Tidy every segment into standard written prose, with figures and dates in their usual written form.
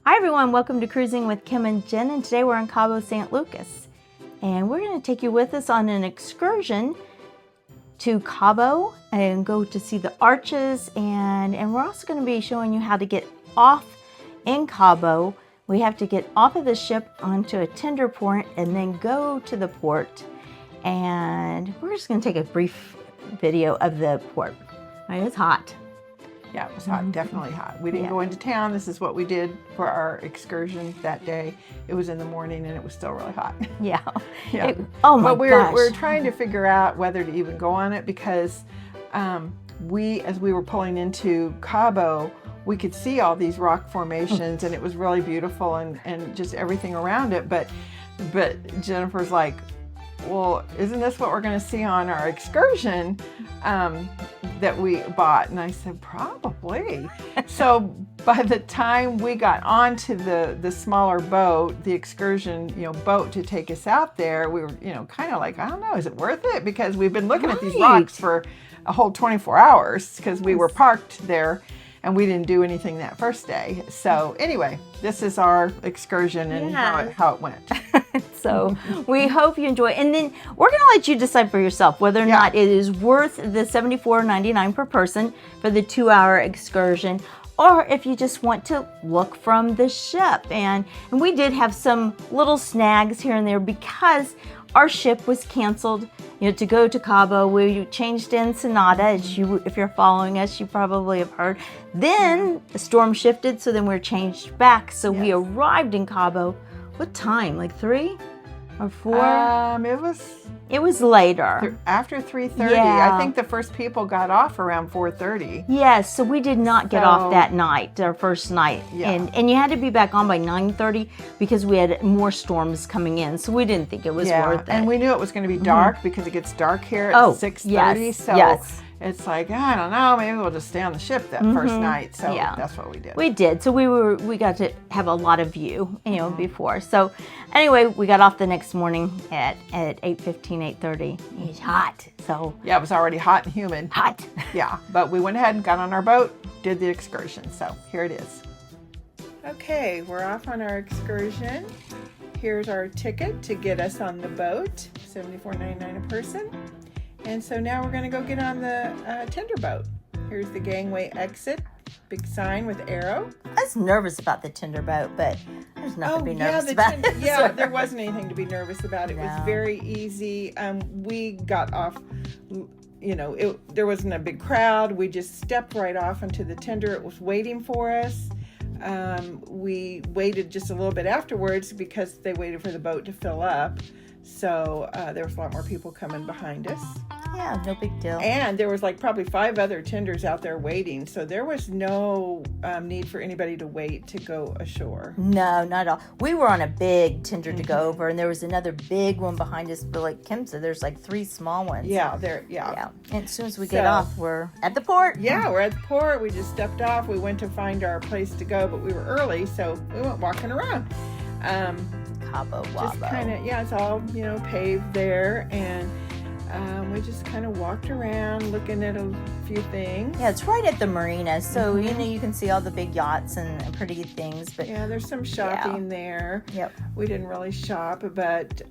Hi everyone, welcome to Cruising with Kim and Jen, and today we're in Cabo, St. Lucas. And we're going to take you with us on an excursion to Cabo and go to see the arches, and we're also going to be showing you how to get off in Cabo. We have to get off of the ship onto a tender port and then go to the port. And we're just going to take a brief video of the port. Right, it's hot. Yeah, it was hot, definitely hot. We didn't go into town. This is what we did for our excursion that day. It was in the morning and it was still really hot. Yeah. Yeah. Oh my gosh. We're trying to figure out whether to even go on it because as we were pulling into Cabo, we could see all these rock formations and it was really beautiful and just everything around it. But Jennifer's like, well, isn't this what we're going to see on our excursion that we bought? And I said, probably. So by the time we got onto the smaller boat, the excursion, boat to take us out there, we were, kind of like, I don't know, is it worth it? Because we've been looking at these rocks for a whole 24 hours because we were parked there and we didn't do anything that first day. So anyway, this is our excursion and how it went. So we hope you enjoy. And then we're going to let you decide for yourself whether or not it is worth the $74.99 per person for the 2-hour excursion, or if you just want to look from the ship. And we did have some little snags here and there because our ship was canceled, to go to Cabo. We changed to Ensenada, as if you're following us, you probably have heard. Then the storm shifted, so then we're changed back. So we arrived in Cabo. What time? Like 3 or 4? It was later. After 3:30. Yeah. I think the first people got off around 4:30. Yes, so we did not get off that night, our first night. Yeah. And you had to be back on by 9:30 because we had more storms coming in. So we didn't think it was worth it. And we knew it was going to be dark because it gets dark here at 6:30. Yes, so yes. It's like, I don't know, maybe we'll just stay on the ship that first night. So that's what we did. We did. So we got to have a lot of view, before. So anyway, we got off the next morning at 8:15, 8:30. It's hot. So yeah, it was already hot and humid. Hot. Yeah, but we went ahead and got on our boat, did the excursion. So here it is. Okay, we're off on our excursion. Here's our ticket to get us on the boat, $74.99 a person. And so now we're going to go get on the tender boat. Here's the gangway exit, big sign with arrow. I was nervous about the tender boat, but there's nothing to be nervous about. There wasn't anything to be nervous about. It was very easy. We got off, there wasn't a big crowd. We just stepped right off into the tender. It was waiting for us. We waited just a little bit afterwards because they waited for the boat to fill up. So there was a lot more people coming behind us. Yeah, no big deal. And there was probably 5 other tenders out there waiting. So there was no need for anybody to wait to go ashore. No, not at all. We were on a big tender to go over, and there was another big one behind us. But like Kim said, there's 3 small ones. Yeah. And as soon as we get off, we're at the port. Yeah, we're at the port. We just stepped off. We went to find our place to go, but we were early, so we went walking around. Cabo Wabo. Just kind of, it's all, paved there, and we just kind of walked around looking at a few things. Yeah, it's right at the marina, so, you can see all the big yachts and pretty things. But yeah, there's some shopping there. Yep. We didn't really shop, but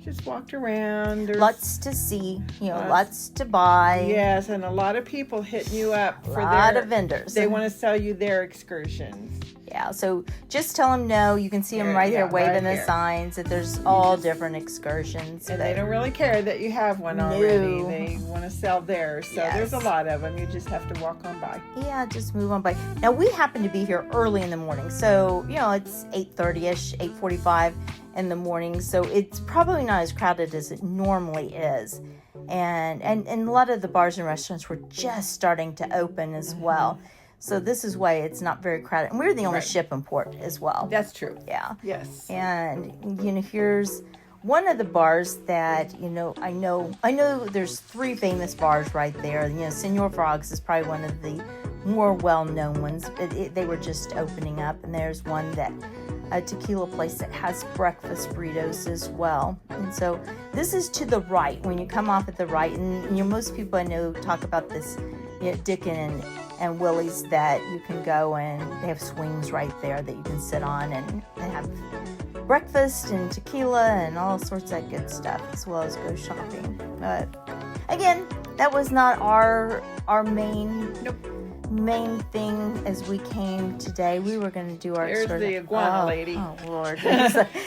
just walked around. There's lots to see, lots to buy. Yes, and a lot of people hitting you up for a lot of vendors. They want to sell you their excursions. Yeah, so just tell them no. You can see them right there waving the signs that there's all different excursions. And they don't really care that you have one already. They want to sell theirs. So there's a lot of them. You just have to walk on by. Yeah, just move on by. Now, we happen to be here early in the morning. So, it's 8:30-ish, 8:45 in the morning. So it's probably not as crowded as it normally is. And a lot of the bars and restaurants were just starting to open as well. So this is why it's not very crowded. And we're the only ship in port as well. That's true. Yeah. Yes. And, here's one of the bars that, I know there's 3 famous bars right there. Senor Frog's is probably one of the more well-known ones. But they were just opening up. And there's one a tequila place that has breakfast burritos as well. And so this is to the right when you come off at the right. And most people I know talk about this Dick and Willie's, that you can go, and they have swings right there that you can sit on and have breakfast and tequila and all sorts of good stuff, as well as go shopping. But again, that was not our main main thing as we came today. We were going to do our There's the iguana lady. Oh, Lord.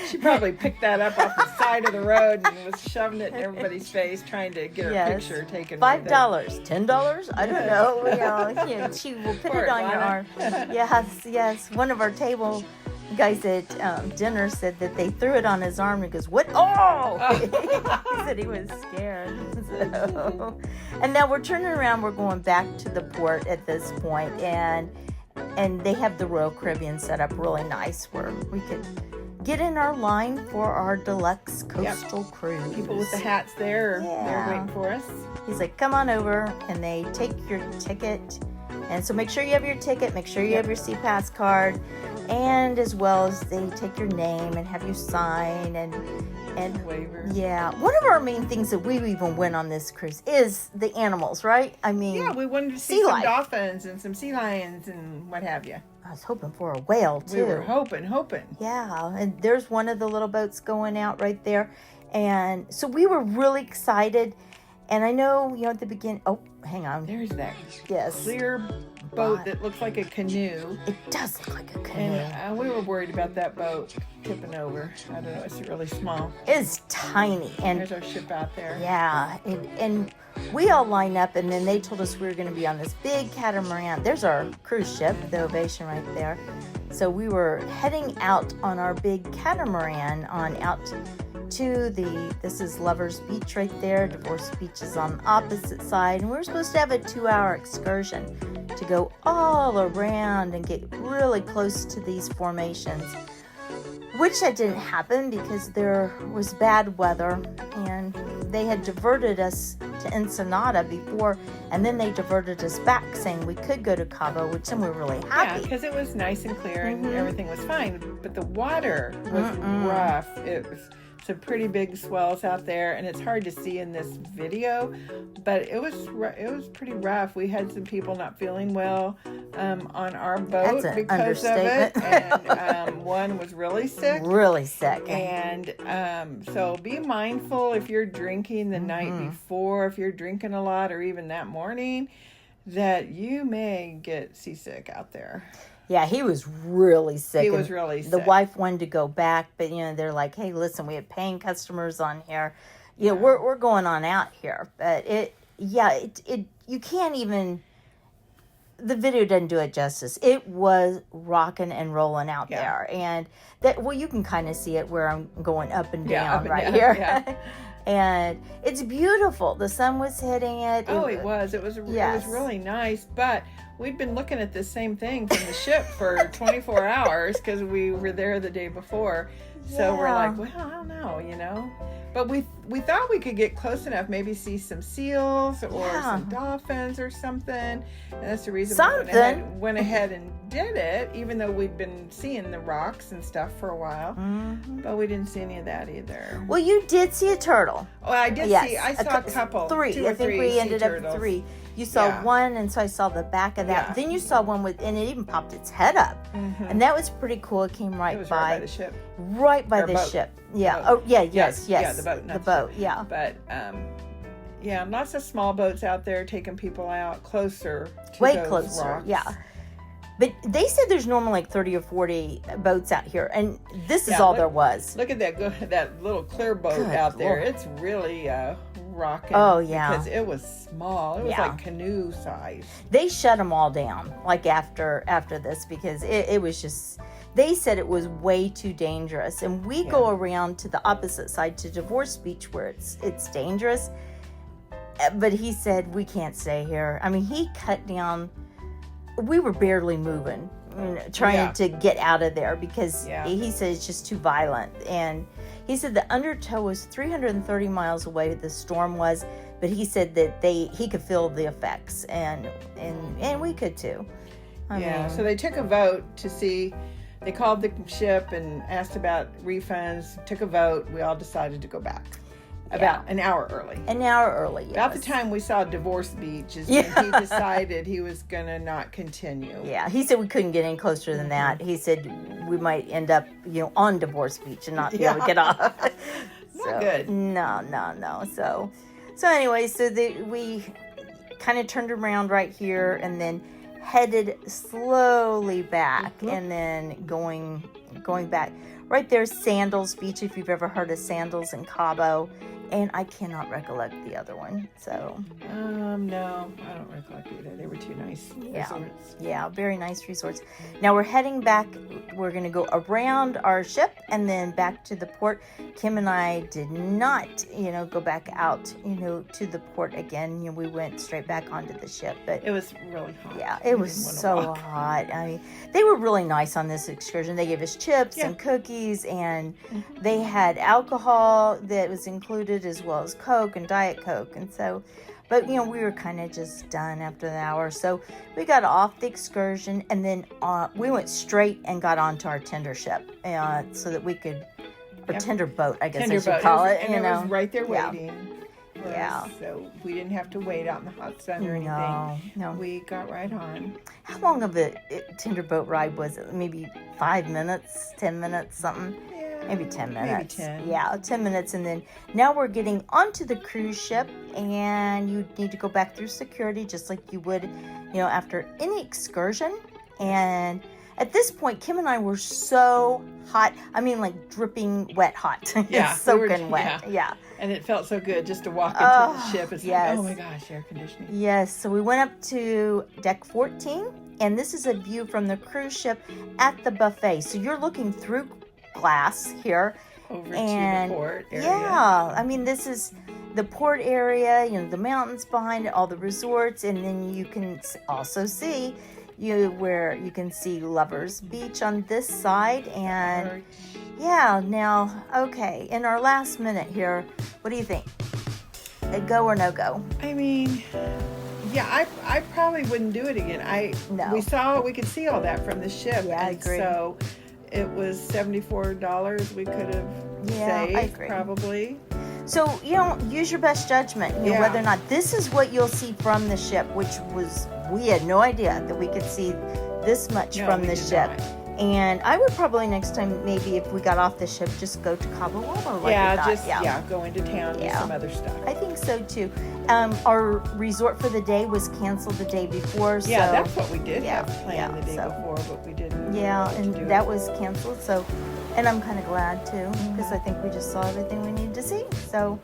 She probably picked that up off the side of the road and was shoving it in everybody's face, trying to get her picture taken. $5, $10? I don't know. She will put it on your arm. Yes. One of our table guys at dinner said that they threw it on his arm and goes, "What? Oh!" He said he was scared. So, and now we're turning around. We're going back to the port at this point, and they have the Royal Caribbean set up really nice where we could get in our line for our deluxe coastal cruise. People with the hats there, they're waiting for us. He's like, "Come on over," and they take your ticket. And so make sure you have your ticket, make sure you have your SeaPass card, and as well as they take your name and have you sign and waiver. Yeah. One of our main things that we even went on this cruise is the animals, right? I mean, we wanted to see some dolphins and some sea lions and what have you. I was hoping for a whale too. We were hoping. Yeah, and there's one of the little boats going out right there. And so we were really excited. And I know, at the beginning, hang on. There's that yes. clear boat that looks like a canoe. It does look like a canoe. And we were worried about that boat tipping over. I don't know, it's really small. It's tiny. And there's our ship out there. Yeah, and we all line up, and then they told us we were going to be on this big catamaran. There's our cruise ship, the Ovation, right there. So we were heading out on our big catamaran out to this is Lovers Beach right there. Divorce Beach is on the opposite side, and we're supposed to have a 2-hour excursion to go all around and get really close to these formations, which that didn't happen because there was bad weather, and they had diverted us to Ensenada before, and then they diverted us back saying we could go to Cabo, which then we were really happy. Yeah, because it was nice and clear and everything was fine, but the water was rough. It was some pretty big swells out there, and it's hard to see in this video, but it was pretty rough. We had some people not feeling well on our boat because of it, and one was really sick. And so be mindful if you're drinking the night before, if you're drinking a lot, or even that morning, that you may get seasick out there. Yeah, he was really sick. He was really sick. The wife wanted to go back, but they're like, "Hey, listen, we have paying customers on here. We're going on out here." But you can't even. The video doesn't do it justice. It was rocking and rolling out there, and you can kind of see it where I'm going up and down here. Yeah. And it's beautiful. The sun was hitting it. It was. It was really nice, but we'd been looking at the same thing from the ship for 24 hours because we were there the day before. So we're like, well, I don't know, But we thought we could get close enough, maybe see some seals or some dolphins or something. And that's the reason we went ahead and did it, even though we'd been seeing the rocks and stuff for a while. Mm-hmm. But we didn't see any of that either. Well, you did see a turtle. Oh, I did see. I saw a couple. 3. Two or I think three we ended turtles. up 3. You saw one, and so I saw the back of that. Yeah. Then you saw one and it even popped its head up. Mm-hmm. And that was pretty cool. It came right by the ship. Right by the boat. Ship. Yeah. Boat. Oh, yeah, yes. Yeah, the boat. The boat, yeah. But, lots of small boats out there taking people out closer to way those closer, rocks. yeah. But they said there's normally like 30 or 40 boats out here, and this is all there was. Look at that little clear boat out there. Lord. It's really rocking. Oh, yeah. Because it was small. It was like canoe size. They shut them all down, like after this, because it was just... They said it was way too dangerous, and we go around to the opposite side to Divorce Beach where it's dangerous. But he said we can't stay here. I mean, he cut down... We were barely moving, trying to get out of there because he said it's just too violent. And he said the undertow was 330 miles away, the storm was, but he said that he could feel the effects, and we could too. I mean, so they took a vote to see. They called the ship and asked about refunds, took a vote. We all decided to go back. About an hour early. An hour early, yes. About the time we saw Divorce Beach is when he decided he was going to not continue. Yeah, he said we couldn't get any closer than that. He said we might end up, on Divorce Beach and not be able to get off. Not good. No. So anyway, we kind of turned around right here and then headed slowly back, and then going back. Right there's Sandals Beach, if you've ever heard of Sandals in Cabo. And I cannot recollect the other one. So no, I don't recollect either. They were two nice resorts. Yeah, very nice resorts. Now we're heading back. We're going to go around our ship and then back to the port. Kim and I did not, go back out, to the port again. We went straight back onto the ship. But it was really hot. Yeah, it was so hot. I mean, they were really nice on this excursion. They gave us chips and cookies, and they had alcohol that was included, as well as Coke and Diet Coke. And so, but we were kind of just done after the hour. So we got off the excursion, and then we went straight and got onto our tender ship, so that we could, or tender boat, I guess I should call it. And it was right there waiting. Yeah. So we didn't have to wait out in the hot sun or anything. No. We got right on. How long of a tender boat ride was it? Maybe 5 minutes, 10 minutes, something? Maybe 10 minutes. Maybe 10. Yeah, 10 minutes. And then now we're getting onto the cruise ship, and you need to go back through security just like you would, after any excursion. And at this point, Kim and I were so hot. I mean, like dripping wet hot. Yeah. Soaking wet. Yeah. And it felt so good just to walk into the ship. It's like, oh my gosh, air conditioning. Yes. So we went up to deck 14, and this is a view from the cruise ship at the buffet. So you're looking through glass here over to the port area. Yeah, I mean, this is the port area, the mountains behind it, all the resorts, and then you can also see where you can see Lovers Beach on this side. And now, okay, in our last minute here, what do you think? A go or no go? I mean, I probably wouldn't do it again. We could see all that from the ship. Yeah, I agree. So it was $74 we could have saved, probably. So, use your best judgment, whether or not this is what you'll see from the ship, which we had no idea that we could see this much from the ship. Not. And I would probably next time, maybe if we got off the ship, just go to Cabo go into town, do some other stuff. I think so too. Our resort for the day was canceled the day before. So, that's what we did have planned the day before, but we didn't. Yeah, and that was canceled. So, and I'm kind of glad too, because I think we just saw everything we needed to see. So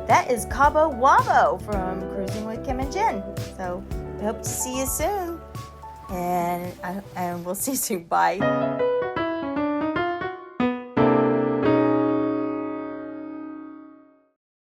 that is Cabo Wabo from Cruising with Kim and Jen. So we hope to see you soon. And we'll see you soon. Bye.